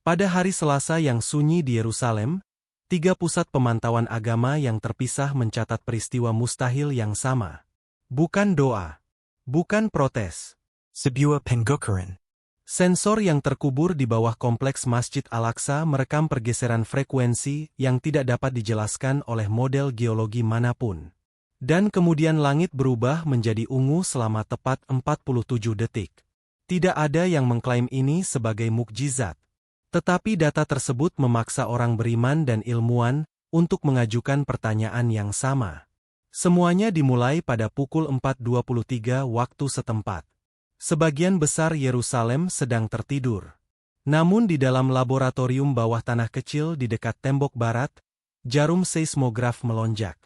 Pada hari Selasa yang sunyi di Yerusalem, 3 pusat pemantauan agama yang terpisah mencatat peristiwa mustahil yang sama. Bukan doa. Bukan protes. Sebuah penggukuran. Sensor yang terkubur di bawah kompleks Masjid Al-Aqsa merekam pergeseran frekuensi yang tidak dapat dijelaskan oleh model geologi manapun. Dan kemudian langit berubah menjadi ungu selama tepat 47 detik. Tidak ada yang mengklaim ini sebagai mukjizat. Tetapi data tersebut memaksa orang beriman dan ilmuwan untuk mengajukan pertanyaan yang sama. Semuanya dimulai pada pukul 4.23 waktu setempat. Sebagian besar Yerusalem sedang tertidur. Namun di dalam laboratorium bawah tanah kecil di dekat tembok barat, jarum seismograf melonjak.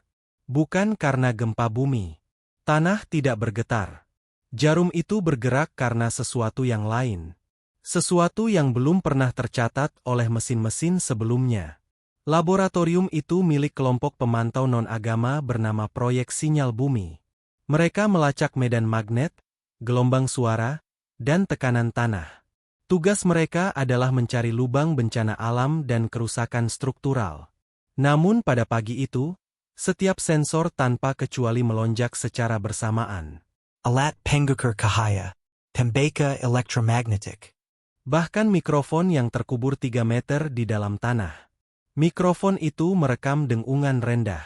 Bukan karena gempa bumi. Tanah tidak bergetar. Jarum itu bergerak karena sesuatu yang lain. Sesuatu yang belum pernah tercatat oleh mesin-mesin sebelumnya. Laboratorium itu milik kelompok pemantau non-agama bernama Proyek Sinyal Bumi. Mereka melacak medan magnet, gelombang suara, dan tekanan tanah. Tugas mereka adalah mencari lubang bencana alam dan kerusakan struktural. Namun pada pagi itu, setiap sensor tanpa kecuali melonjak secara bersamaan. Alat pengukur cahaya. Tembaka elektromagnetik. Bahkan mikrofon yang terkubur 3 meter di dalam tanah. Mikrofon itu merekam dengungan rendah.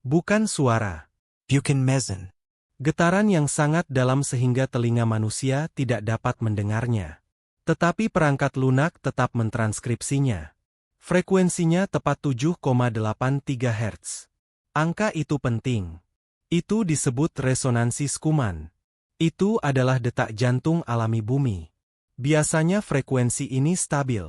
Bukan suara. Bukan mesin. Getaran yang sangat dalam sehingga telinga manusia tidak dapat mendengarnya. Tetapi perangkat lunak tetap mentranskripsinya. Frekuensinya tepat 7,83 Hz. Angka itu penting. Itu disebut resonansi Schumann. Itu adalah detak jantung alami bumi. Biasanya frekuensi ini stabil.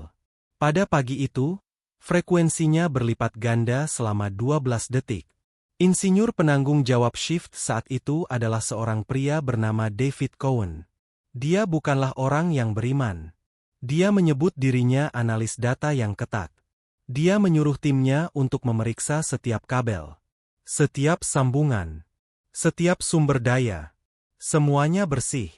Pada pagi itu, frekuensinya berlipat ganda selama 12 detik. Insinyur penanggung jawab shift saat itu adalah seorang pria bernama David Cohen. Dia bukanlah orang yang beriman. Dia menyebut dirinya analis data yang ketat. Dia menyuruh timnya untuk memeriksa setiap kabel, setiap sambungan, setiap sumber daya. Semuanya bersih.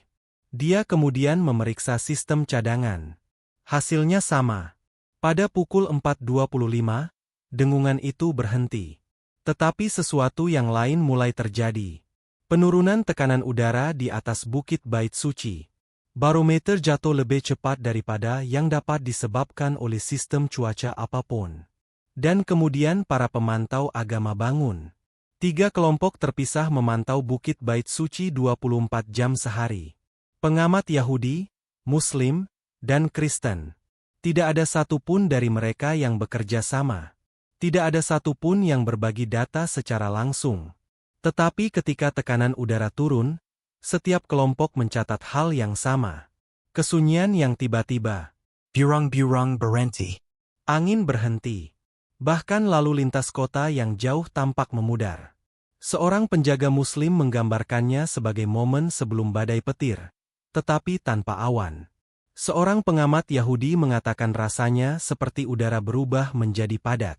Dia kemudian memeriksa sistem cadangan. Hasilnya sama. Pada pukul 4.25, dengungan itu berhenti. Tetapi sesuatu yang lain mulai terjadi. Penurunan tekanan udara di atas Bukit Bait Suci. Barometer jatuh lebih cepat daripada yang dapat disebabkan oleh sistem cuaca apapun. Dan kemudian para pemantau agama bangun. 3 kelompok terpisah memantau Bukit Bait Suci 24 jam sehari. Pengamat Yahudi, Muslim, dan Kristen. Tidak ada satupun dari mereka yang bekerja sama. Tidak ada satupun yang berbagi data secara langsung. Tetapi ketika tekanan udara turun, setiap kelompok mencatat hal yang sama. Kesunyian yang tiba-tiba. Burung-burung berhenti. Angin berhenti. Bahkan lalu lintas kota yang jauh tampak memudar. Seorang penjaga Muslim menggambarkannya sebagai momen sebelum badai petir, tetapi tanpa awan. Seorang pengamat Yahudi mengatakan rasanya seperti udara berubah menjadi padat.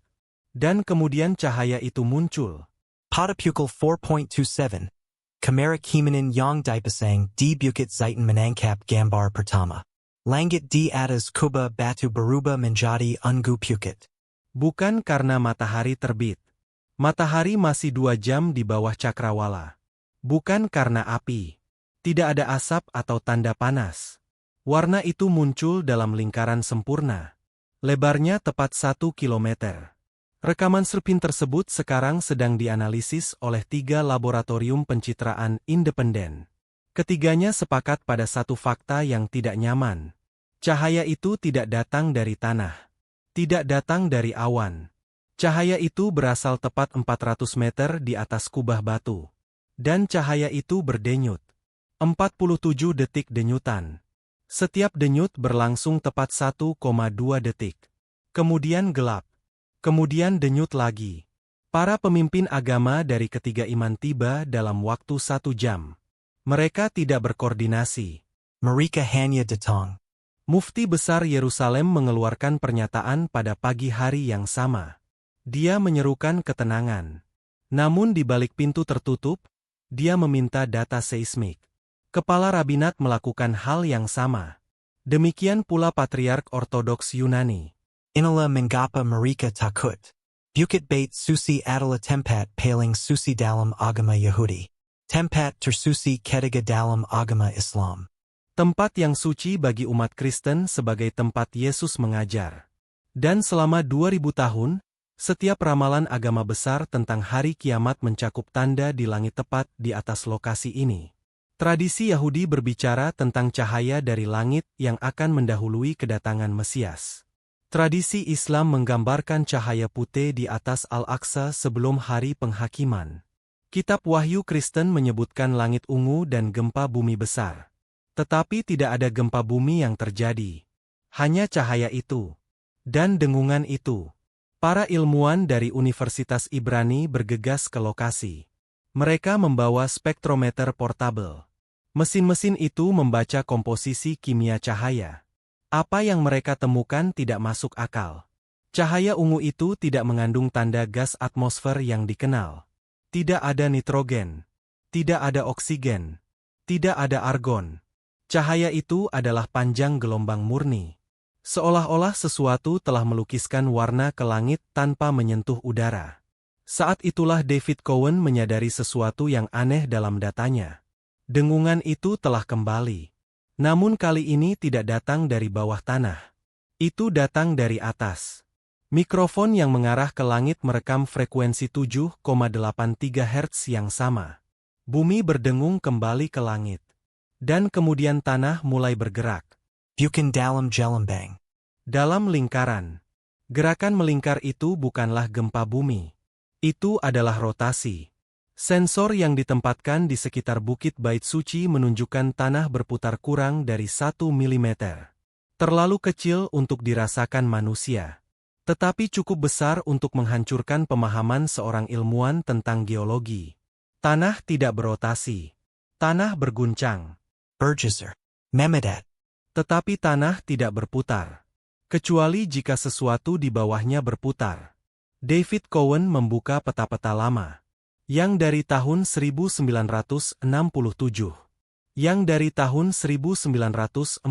Dan kemudian cahaya itu muncul. Pada pukul 4.27, kamera kimanin yang dipasang di Bukit Zaitun menangkap gambar pertama. Langit di atas kubah batu berubah menjadi ungu bukit. Bukan karena matahari terbit. Matahari masih 2 jam di bawah cakrawala. Bukan karena api. Tidak ada asap atau tanda panas. Warna itu muncul dalam lingkaran sempurna. Lebarnya tepat 1 kilometer. Rekaman serpin tersebut sekarang sedang dianalisis oleh 3 laboratorium pencitraan independen. Ketiganya sepakat pada satu fakta yang tidak nyaman. Cahaya itu tidak datang dari tanah. Tidak datang dari awan. Cahaya itu berasal tepat 400 meter di atas kubah batu. Dan cahaya itu berdenyut. 47 detik denyutan. Setiap denyut berlangsung tepat 1,2 detik. Kemudian gelap. Kemudian denyut lagi. Para pemimpin agama dari ketiga iman tiba dalam waktu 1 jam. Mereka tidak berkoordinasi. Mereka hanya datang. Mufti besar Yerusalem mengeluarkan pernyataan pada pagi hari yang sama. Dia menyerukan ketenangan. Namun di balik pintu tertutup, dia meminta data seismik. Kepala rabinat melakukan hal yang sama. Demikian pula Patriark Ortodoks Yunani. Inala Mengapa Marika Takut. Bukit Bait Susi Adalah Tempat Paling Susi Dalam Agama Yahudi. Tempat Tersusi Ketiga Dalam Agama Islam. Tempat yang suci bagi umat Kristen sebagai tempat Yesus mengajar. Dan selama 2000 tahun, setiap ramalan agama besar tentang hari kiamat mencakup tanda di langit tepat di atas lokasi ini. Tradisi Yahudi berbicara tentang cahaya dari langit yang akan mendahului kedatangan Mesias. Tradisi Islam menggambarkan cahaya putih di atas Al-Aqsa sebelum hari penghakiman. Kitab Wahyu Kristen menyebutkan langit ungu dan gempa bumi besar. Tetapi tidak ada gempa bumi yang terjadi. Hanya cahaya itu. Dan dengungan itu. Para ilmuwan dari Universitas Ibrani bergegas ke lokasi. Mereka membawa spektrometer portabel. Mesin-mesin itu membaca komposisi kimia cahaya. Apa yang mereka temukan tidak masuk akal. Cahaya ungu itu tidak mengandung tanda gas atmosfer yang dikenal. Tidak ada nitrogen. Tidak ada oksigen. Tidak ada argon. Cahaya itu adalah panjang gelombang murni. Seolah-olah sesuatu telah melukiskan warna ke langit tanpa menyentuh udara. Saat itulah David Cowan menyadari sesuatu yang aneh dalam datanya. Dengungan itu telah kembali. Namun kali ini tidak datang dari bawah tanah. Itu datang dari atas. Mikrofon yang mengarah ke langit merekam frekuensi 7,83 Hz yang sama. Bumi berdengung kembali ke langit. Dan kemudian tanah mulai bergerak. Bukan Dalam Jelambang. Dalam lingkaran. Gerakan melingkar itu bukanlah gempa bumi. Itu adalah rotasi. Sensor yang ditempatkan di sekitar Bukit Bait Suci menunjukkan tanah berputar kurang dari 1 mm. Terlalu kecil untuk dirasakan manusia. Tetapi cukup besar untuk menghancurkan pemahaman seorang ilmuwan tentang geologi. Tanah tidak berotasi. Tanah berguncang. Bergeser. Memedat. Tetapi tanah tidak berputar. Kecuali jika sesuatu di bawahnya berputar. David Cowan membuka peta-peta lama. Yang dari tahun 1967. Yang dari tahun 1948.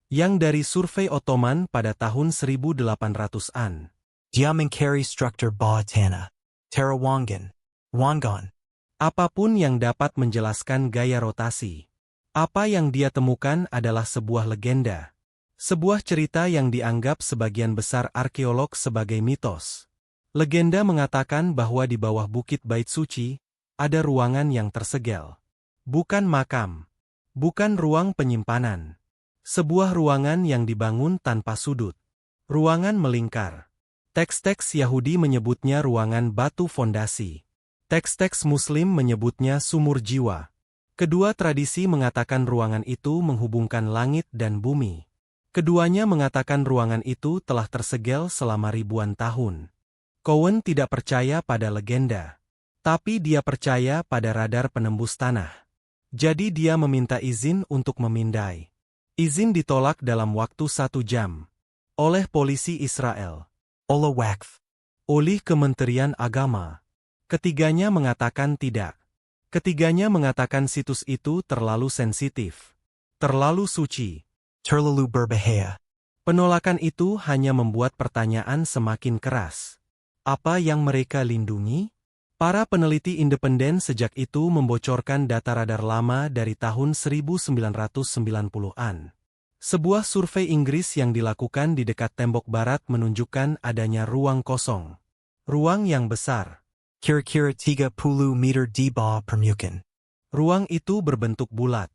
Yang dari survei Ottoman pada tahun 1800-an. Dia mengcari struktur bawah tanah. Terawangan. Wangan. Apapun yang dapat menjelaskan gaya rotasi. Apa yang dia temukan adalah sebuah legenda. Sebuah cerita yang dianggap sebagian besar arkeolog sebagai mitos. Legenda mengatakan bahwa di bawah Bukit Bait Suci, ada ruangan yang tersegel. Bukan makam. Bukan ruang penyimpanan. Sebuah ruangan yang dibangun tanpa sudut. Ruangan melingkar. Teks-teks Yahudi menyebutnya ruangan batu fondasi. Teks-teks Muslim menyebutnya sumur jiwa. Kedua tradisi mengatakan ruangan itu menghubungkan langit dan bumi. Keduanya mengatakan ruangan itu telah tersegel selama ribuan tahun. Cowan tidak percaya pada legenda. Tapi dia percaya pada radar penembus tanah. Jadi dia meminta izin untuk memindai. Izin ditolak dalam waktu 1 jam. Oleh polisi Israel. Oleh Wakf. Oleh Kementerian Agama. Ketiganya mengatakan tidak. Ketiganya mengatakan situs itu terlalu sensitif. Terlalu suci. Terlalu berbahaya. Penolakan itu hanya membuat pertanyaan semakin keras. Apa yang mereka lindungi? Para peneliti independen sejak itu membocorkan data radar lama dari tahun 1990-an. Sebuah survei Inggris yang dilakukan di dekat tembok barat menunjukkan adanya ruang kosong. Ruang yang besar. Kira-kira 30 meter di bawah permukaan. Ruang itu berbentuk bulat.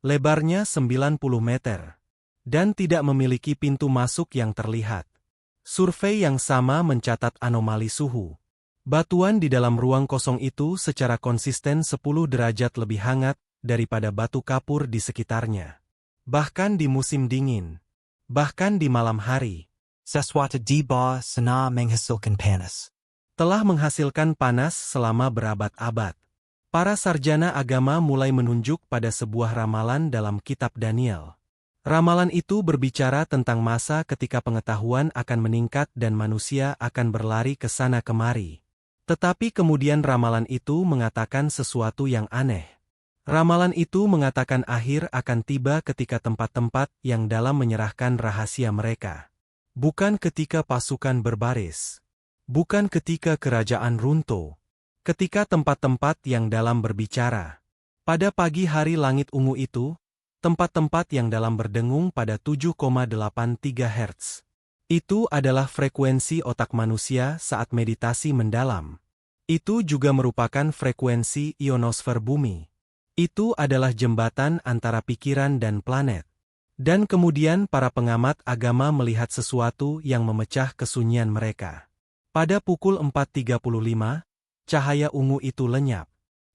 Lebarnya 90 meter. Dan tidak memiliki pintu masuk yang terlihat. Survei yang sama mencatat anomali suhu. Batuan di dalam ruang kosong itu secara konsisten 10 derajat lebih hangat daripada batu kapur di sekitarnya. Bahkan di musim dingin. Bahkan di malam hari. Sesuatu di bawah sana menghasilkan panas. Telah menghasilkan panas selama berabad-abad. Para sarjana agama mulai menunjuk pada sebuah ramalan dalam kitab Daniel. Ramalan itu berbicara tentang masa ketika pengetahuan akan meningkat dan manusia akan berlari ke sana kemari. Tetapi kemudian ramalan itu mengatakan sesuatu yang aneh. Ramalan itu mengatakan akhir akan tiba ketika tempat-tempat yang dalam menyerahkan rahasia mereka. Bukan ketika pasukan berbaris. Bukan ketika kerajaan runtuh. Ketika tempat-tempat yang dalam berbicara. Pada pagi hari langit ungu itu, tempat-tempat yang dalam berdengung pada 7,83 Hz. Itu adalah frekuensi otak manusia saat meditasi mendalam. Itu juga merupakan frekuensi ionosfer bumi. Itu adalah jembatan antara pikiran dan planet. Dan kemudian para pengamat agama melihat sesuatu yang memecah kesunyian mereka. Pada pukul 4.35, cahaya ungu itu lenyap.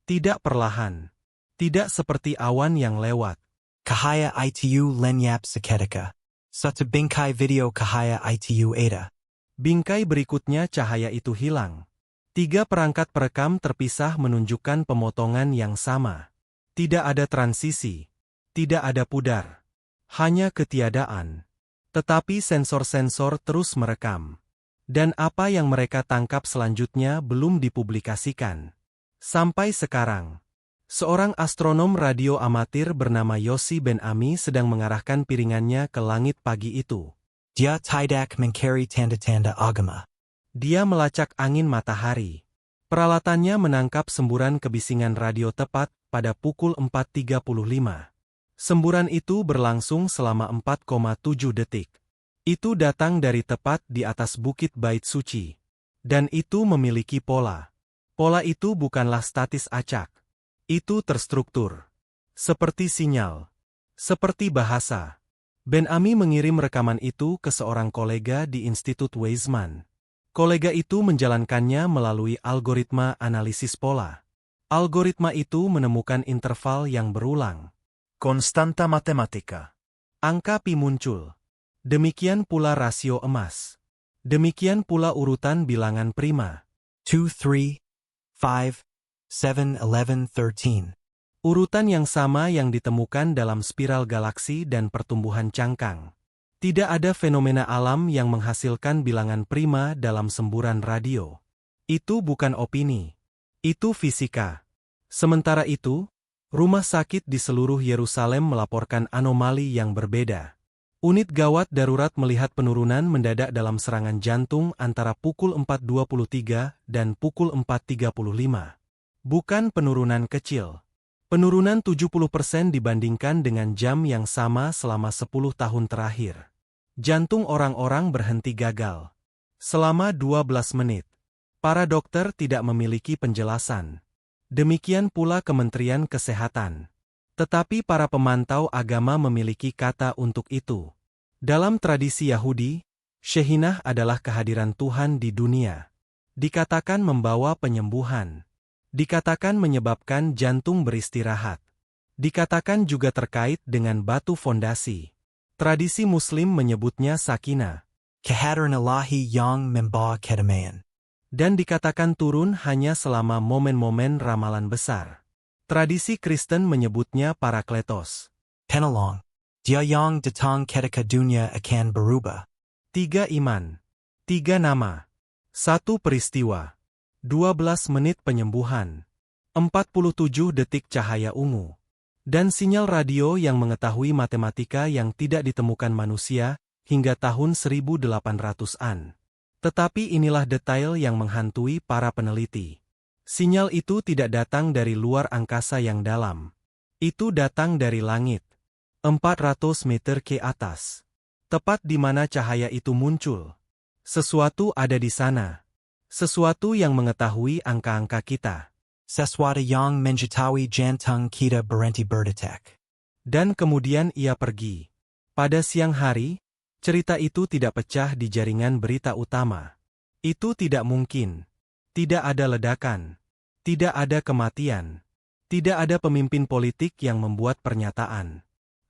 Tidak perlahan. Tidak seperti awan yang lewat. Cahaya itu lenyap seketika. Satu bingkai video cahaya itu ada. Bingkai berikutnya cahaya itu hilang. 3 perangkat perekam terpisah menunjukkan pemotongan yang sama. Tidak ada transisi. Tidak ada pudar. Hanya ketiadaan. Tetapi sensor-sensor terus merekam. Dan apa yang mereka tangkap selanjutnya belum dipublikasikan. Sampai sekarang. Seorang astronom radio amatir bernama Yossi Ben Ami sedang mengarahkan piringannya ke langit pagi itu. Dia tidak mencari tanda-tanda agama. Dia melacak angin matahari. Peralatannya menangkap semburan kebisingan radio tepat pada pukul 4.35. Semburan itu berlangsung selama 4,7 detik. Itu datang dari tepat di atas bukit Bait Suci. Dan itu memiliki pola. Pola itu bukanlah statis acak. Itu terstruktur. Seperti sinyal. Seperti bahasa. Ben Ami mengirim rekaman itu ke seorang kolega di Institut Weizmann. Kolega itu menjalankannya melalui algoritma analisis pola. Algoritma itu menemukan interval yang berulang. Konstanta matematika. Angka pi muncul. Demikian pula rasio emas. Demikian pula urutan bilangan prima. 2, 3, 5, 7, 11, 13. Urutan yang sama yang ditemukan dalam spiral galaksi dan pertumbuhan cangkang. Tidak ada fenomena alam yang menghasilkan bilangan prima dalam semburan radio. Itu bukan opini. Itu fisika. Sementara itu, rumah sakit di seluruh Yerusalem melaporkan anomali yang berbeda. Unit gawat darurat melihat penurunan mendadak dalam serangan jantung antara pukul 4.23 dan pukul 4.35. Bukan penurunan kecil. Penurunan 70% dibandingkan dengan jam yang sama selama 10 tahun terakhir. Jantung orang-orang berhenti gagal. Selama 12 menit. Para dokter tidak memiliki penjelasan. Demikian pula Kementerian Kesehatan. Tetapi para pemantau agama memiliki kata untuk itu. Dalam tradisi Yahudi, Shehinah adalah kehadiran Tuhan di dunia. Dikatakan membawa penyembuhan. Dikatakan menyebabkan jantung beristirahat. Dikatakan juga terkait dengan batu fondasi. Tradisi Muslim menyebutnya sakinah. Kehadiran Ilahi yang membawa kedamaian. Dan dikatakan turun hanya selama momen-momen ramalan besar. Tradisi Kristen menyebutnya parakletos. Penolong. Dia yang datang ketika dunia akan berubah. 3 iman. 3 nama. 1 peristiwa. 12 menit penyembuhan. 47 detik cahaya ungu. Dan sinyal radio yang mengetahui matematika yang tidak ditemukan manusia hingga tahun 1800-an. Tetapi inilah detail yang menghantui para peneliti. Sinyal itu tidak datang dari luar angkasa yang dalam. Itu datang dari langit. 400 meter ke atas. Tepat di mana cahaya itu muncul. Sesuatu ada di sana. Sesuatu yang mengetahui angka-angka kita. Sesuatu yang mengetahui jantung kita berhenti berdetak. Dan kemudian ia pergi. Pada siang hari, cerita itu tidak pecah di jaringan berita utama. Itu tidak mungkin. Tidak ada ledakan. Tidak ada kematian. Tidak ada pemimpin politik yang membuat pernyataan.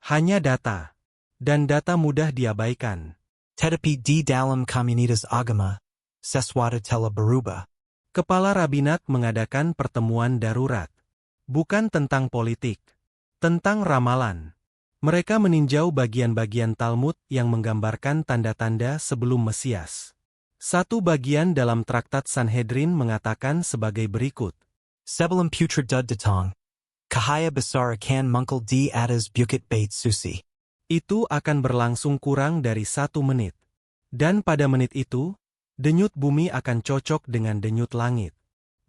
Hanya data. Dan data mudah diabaikan. Tetapi di dalam komunitas agama, sesuatu telah berubah. Kepala Rabinat mengadakan pertemuan darurat. Bukan tentang politik. Tentang ramalan. Mereka meninjau bagian-bagian Talmud yang menggambarkan tanda-tanda sebelum Mesias. Satu bagian dalam traktat Sanhedrin mengatakan sebagai berikut. Sebelum putra datang, Kahaya besar akan muncul di atas bukit Bait Suci. Itu akan berlangsung kurang dari 1 menit. Dan pada menit itu, denyut bumi akan cocok dengan denyut langit.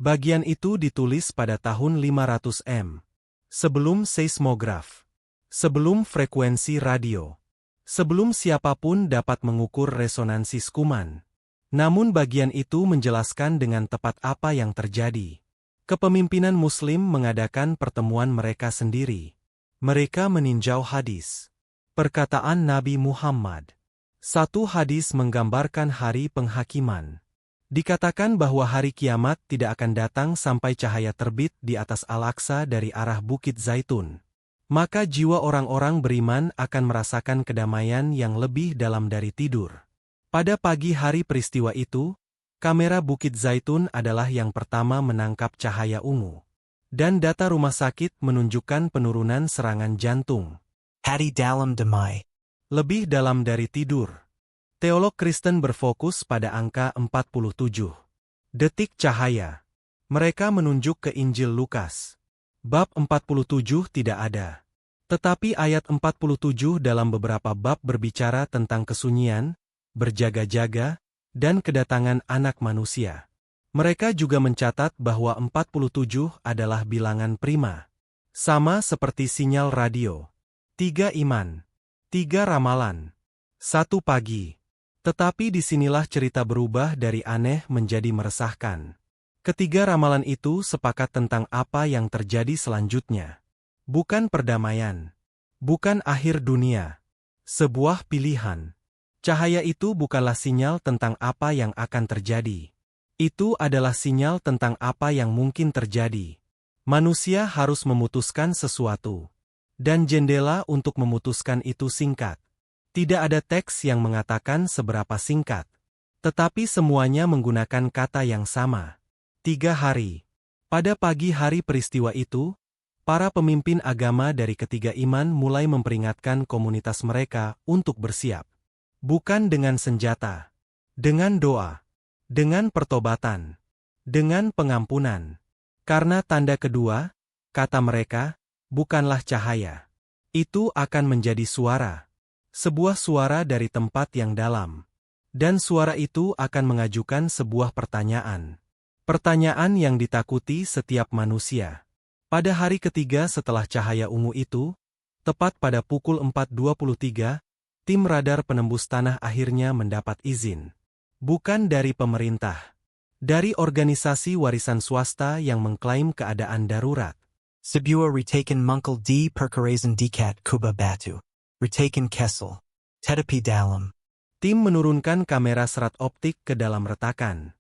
Bagian itu ditulis pada tahun 500 M. Sebelum seismograf. Sebelum frekuensi radio. Sebelum siapapun dapat mengukur resonansi Schumann. Namun bagian itu menjelaskan dengan tepat apa yang terjadi. Kepemimpinan Muslim mengadakan pertemuan mereka sendiri. Mereka meninjau hadis. Perkataan Nabi Muhammad. Satu hadis menggambarkan hari penghakiman. Dikatakan bahwa hari kiamat tidak akan datang sampai cahaya terbit di atas Al-Aqsa dari arah Bukit Zaitun. Maka jiwa orang-orang beriman akan merasakan kedamaian yang lebih dalam dari tidur. Pada pagi hari peristiwa itu, kamera Bukit Zaitun adalah yang pertama menangkap cahaya ungu. Dan data rumah sakit menunjukkan penurunan serangan jantung. Hadi dalam damai. Lebih dalam dari tidur. Teolog Kristen berfokus pada angka 47. Detik cahaya. Mereka menunjuk ke Injil Lukas. Bab 47 tidak ada. Tetapi ayat 47 dalam beberapa bab berbicara tentang kesunyian, berjaga-jaga, dan kedatangan anak manusia. Mereka juga mencatat bahwa 47 adalah bilangan prima. Sama seperti sinyal radio. 3 iman. 3 ramalan. 1 pagi. Tetapi disinilah cerita berubah dari aneh menjadi meresahkan. Ketiga ramalan itu sepakat tentang apa yang terjadi selanjutnya. Bukan perdamaian. Bukan akhir dunia. Sebuah pilihan. Cahaya itu bukanlah sinyal tentang apa yang akan terjadi. Itu adalah sinyal tentang apa yang mungkin terjadi. Manusia harus memutuskan sesuatu. Dan jendela untuk memutuskan itu singkat. Tidak ada teks yang mengatakan seberapa singkat. Tetapi semuanya menggunakan kata yang sama. 3 hari. Pada pagi hari peristiwa itu, para pemimpin agama dari ketiga iman mulai memperingatkan komunitas mereka untuk bersiap. Bukan dengan senjata. Dengan doa. Dengan pertobatan. Dengan pengampunan. Karena tanda kedua, kata mereka, bukanlah cahaya. Itu akan menjadi suara. Sebuah suara dari tempat yang dalam. Dan suara itu akan mengajukan sebuah pertanyaan. Pertanyaan yang ditakuti setiap manusia. Pada hari ketiga setelah cahaya ungu itu, tepat pada pukul 4.23, tim radar penembus tanah akhirnya mendapat izin. Bukan dari pemerintah. Dari organisasi warisan swasta yang mengklaim keadaan darurat. Sebuah retaken muncul di perkerasan dekat Kuba Batu. Retaken Kessel. Tetapi dalam. Tim menurunkan kamera serat optik ke dalam retakan.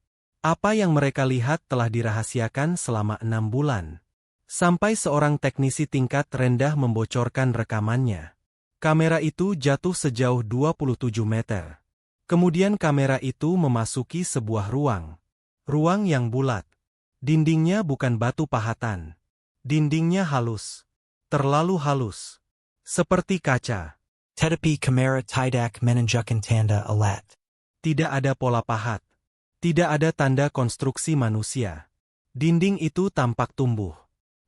Apa yang mereka lihat telah dirahasiakan selama 6 bulan. Sampai seorang teknisi tingkat rendah membocorkan rekamannya. Kamera itu jatuh sejauh 27 meter. Kemudian kamera itu memasuki sebuah ruang. Ruang yang bulat. Dindingnya bukan batu pahatan. Dindingnya halus. Terlalu halus. Seperti kaca. Tetapi kamera tidak menunjukkan tanda alat. Tidak ada pola pahat. Tidak ada tanda konstruksi manusia. Dinding itu tampak tumbuh.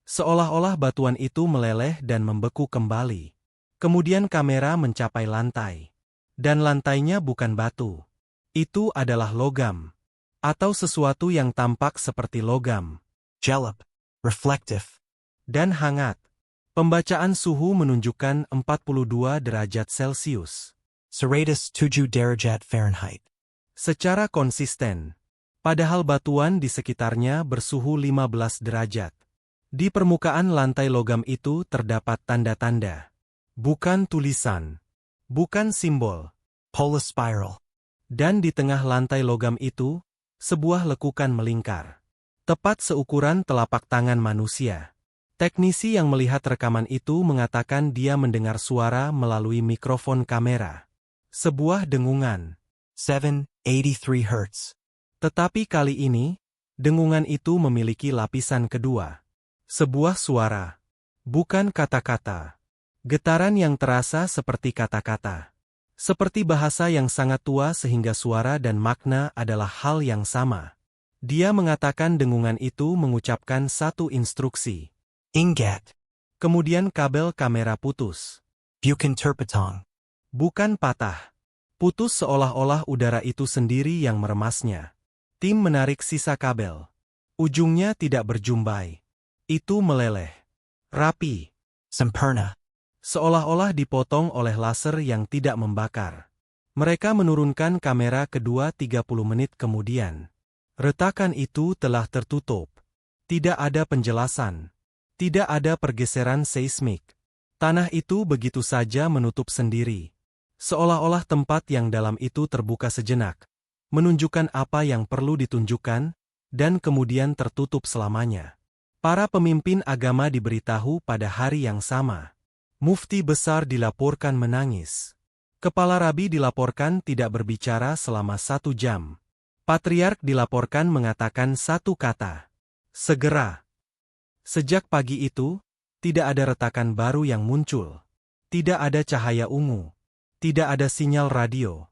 Seolah-olah batuan itu meleleh dan membeku kembali. Kemudian kamera mencapai lantai. Dan lantainya bukan batu. Itu adalah logam. Atau sesuatu yang tampak seperti logam. Jelap. Reflektif. Dan hangat. Pembacaan suhu menunjukkan 42 derajat Celcius. 107 derajat Fahrenheit. Secara konsisten. Padahal batuan di sekitarnya bersuhu 15 derajat. Di permukaan lantai logam itu terdapat tanda-tanda. Bukan tulisan. Bukan simbol. Polar spiral. Dan di tengah lantai logam itu, sebuah lekukan melingkar. Tepat seukuran telapak tangan manusia. Teknisi yang melihat rekaman itu mengatakan dia mendengar suara melalui mikrofon kamera. Sebuah dengungan. 783 Hz. Tetapi kali ini, dengungan itu memiliki lapisan kedua. Sebuah suara. Bukan kata-kata. Getaran yang terasa seperti kata-kata. Seperti bahasa yang sangat tua sehingga suara dan makna adalah hal yang sama. Dia mengatakan dengungan itu mengucapkan satu instruksi. Ingat. Kemudian kabel kamera putus. Bukan terpotong. Bukan patah. Putus seolah-olah udara itu sendiri yang meremasnya. Tim menarik sisa kabel. Ujungnya tidak berjumbai. Itu meleleh. Rapi. Sempurna. Seolah-olah dipotong oleh laser yang tidak membakar. Mereka menurunkan kamera kedua 30 menit kemudian. Retakan itu telah tertutup. Tidak ada penjelasan. Tidak ada pergeseran seismik. Tanah itu begitu saja menutup sendiri. Seolah-olah tempat yang dalam itu terbuka sejenak. Menunjukkan apa yang perlu ditunjukkan, dan kemudian tertutup selamanya. Para pemimpin agama diberitahu pada hari yang sama. Mufti besar dilaporkan menangis. Kepala rabi dilaporkan tidak berbicara selama 1 jam. Patriark dilaporkan mengatakan satu kata. Segera. Sejak pagi itu, tidak ada retakan baru yang muncul. Tidak ada cahaya ungu. Tidak ada sinyal radio.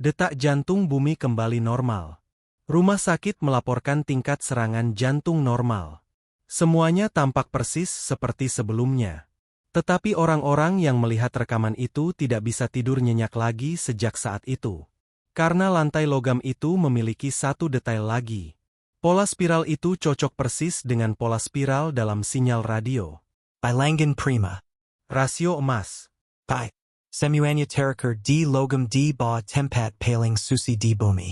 Detak jantung bumi kembali normal. Rumah sakit melaporkan tingkat serangan jantung normal. Semuanya tampak persis seperti sebelumnya. Tetapi orang-orang yang melihat rekaman itu tidak bisa tidur nyenyak lagi sejak saat itu. Karena lantai logam itu memiliki satu detail lagi. Pola spiral itu cocok persis dengan pola spiral dalam sinyal radio. Bilangan prima. Rasio emas. Pi. Semuanya terakhir di logam di bawah tempat paling suci di bumi.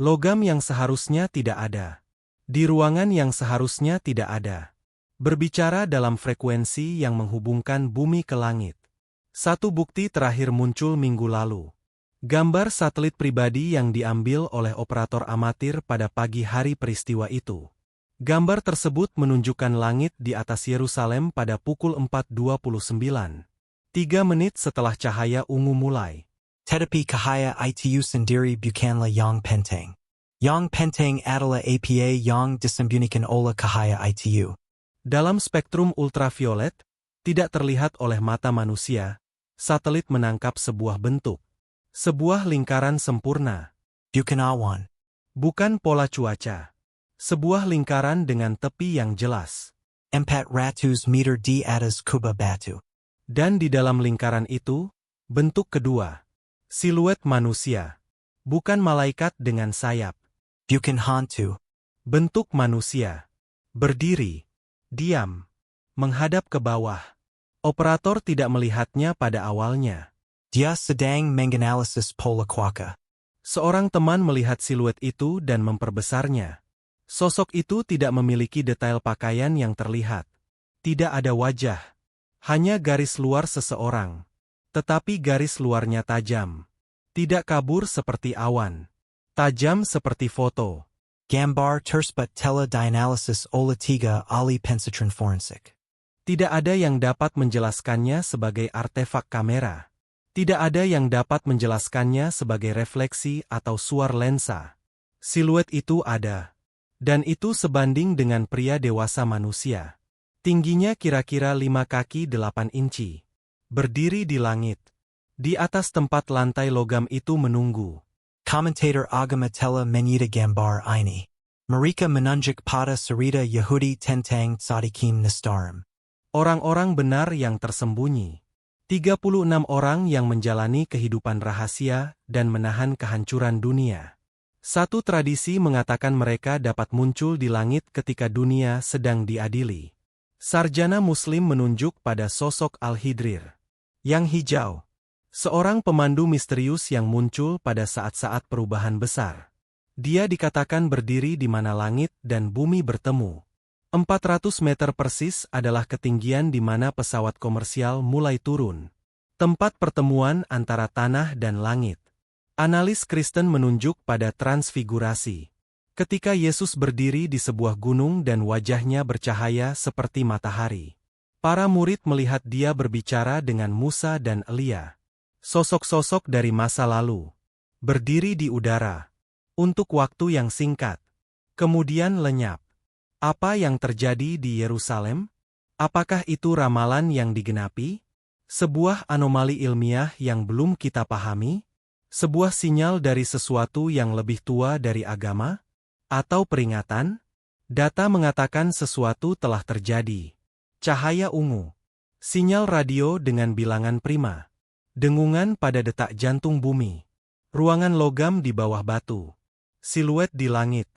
Logam yang seharusnya tidak ada. Di ruangan yang seharusnya tidak ada. Berbicara dalam frekuensi yang menghubungkan bumi ke langit. Satu bukti terakhir muncul minggu lalu. Gambar satelit pribadi yang diambil oleh operator amatir pada pagi hari peristiwa itu. Gambar tersebut menunjukkan langit di atas Yerusalem pada pukul 4.29. 3 menit setelah cahaya ungu mulai. Tetapi cahaya itu sendiri bukanlah yang penting. Yang penting adalah apa yang disembunyikan oleh cahaya itu. Dalam spektrum ultraviolet, tidak terlihat oleh mata manusia, satelit menangkap sebuah bentuk. Sebuah lingkaran sempurna. Bukan awan. Bukan pola cuaca. Sebuah lingkaran dengan tepi yang jelas. 400 meter di atas kubah batu. Dan di dalam lingkaran itu, bentuk kedua. Siluet manusia. Bukan malaikat dengan sayap. Bukan hantu. Bentuk manusia. Berdiri. Diam. Menghadap ke bawah. Operator tidak melihatnya pada awalnya. Dia sedang menganalisis pola kuaka. Seorang teman melihat siluet itu dan memperbesarnya. Sosok itu tidak memiliki detail pakaian yang terlihat. Tidak ada wajah. Hanya garis luar seseorang. Tetapi garis luarnya tajam. Tidak kabur seperti awan. Tajam seperti foto. Gambar tersebut telah dianalisis oleh 3 ahli pensatron forensik. Tidak ada yang dapat menjelaskannya sebagai artefak kamera. Tidak ada yang dapat menjelaskannya sebagai refleksi atau suar lensa. Siluet itu ada. Dan itu sebanding dengan pria dewasa manusia. Tingginya kira-kira 5 kaki 8 inci. Berdiri di langit. Di atas tempat lantai logam itu menunggu. Komentator agama telah menyita gambar ini. Mereka menunjuk pada cerita Yahudi tentang Tzadikim Nastarim. Orang-orang benar yang tersembunyi. 36 orang yang menjalani kehidupan rahasia dan menahan kehancuran dunia. Satu tradisi mengatakan mereka dapat muncul di langit ketika dunia sedang diadili. Sarjana Muslim menunjuk pada sosok Al-Hidrir. Yang hijau. Seorang pemandu misterius yang muncul pada saat-saat perubahan besar. Dia dikatakan berdiri di mana langit dan bumi bertemu. 400 meter persis adalah ketinggian di mana pesawat komersial mulai turun. Tempat pertemuan antara tanah dan langit. Analis Kristen menunjuk pada transfigurasi. Ketika Yesus berdiri di sebuah gunung dan wajahnya bercahaya seperti matahari. Para murid melihat dia berbicara dengan Musa dan Elia. Sosok-sosok dari masa lalu. Berdiri di udara. Untuk waktu yang singkat. Kemudian lenyap. Apa yang terjadi di Yerusalem? Apakah itu ramalan yang digenapi? Sebuah anomali ilmiah yang belum kita pahami? Sebuah sinyal dari sesuatu yang lebih tua dari agama? Atau peringatan? Data mengatakan sesuatu telah terjadi. Cahaya ungu. Sinyal radio dengan bilangan prima. Dengungan pada detak jantung bumi. Ruangan logam di bawah batu. Siluet di langit.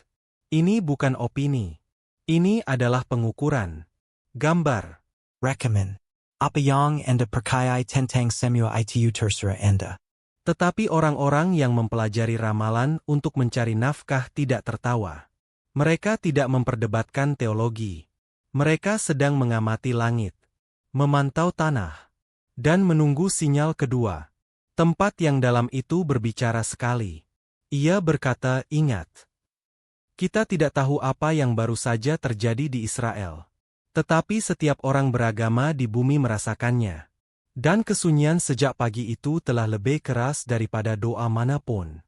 Ini bukan opini. Ini adalah pengukuran. Gambar. Recommend. Apayang anda percayai tentang semua itu terserah anda. Tetapi orang-orang yang mempelajari ramalan untuk mencari nafkah tidak tertawa. Mereka tidak memperdebatkan teologi. Mereka sedang mengamati langit, memantau tanah, dan menunggu sinyal kedua. Tempat yang dalam itu berbicara sekali. Ia berkata, ingat. Kita tidak tahu apa yang baru saja terjadi di Israel. Tetapi setiap orang beragama di bumi merasakannya. Dan kesunyian sejak pagi itu telah lebih keras daripada doa manapun.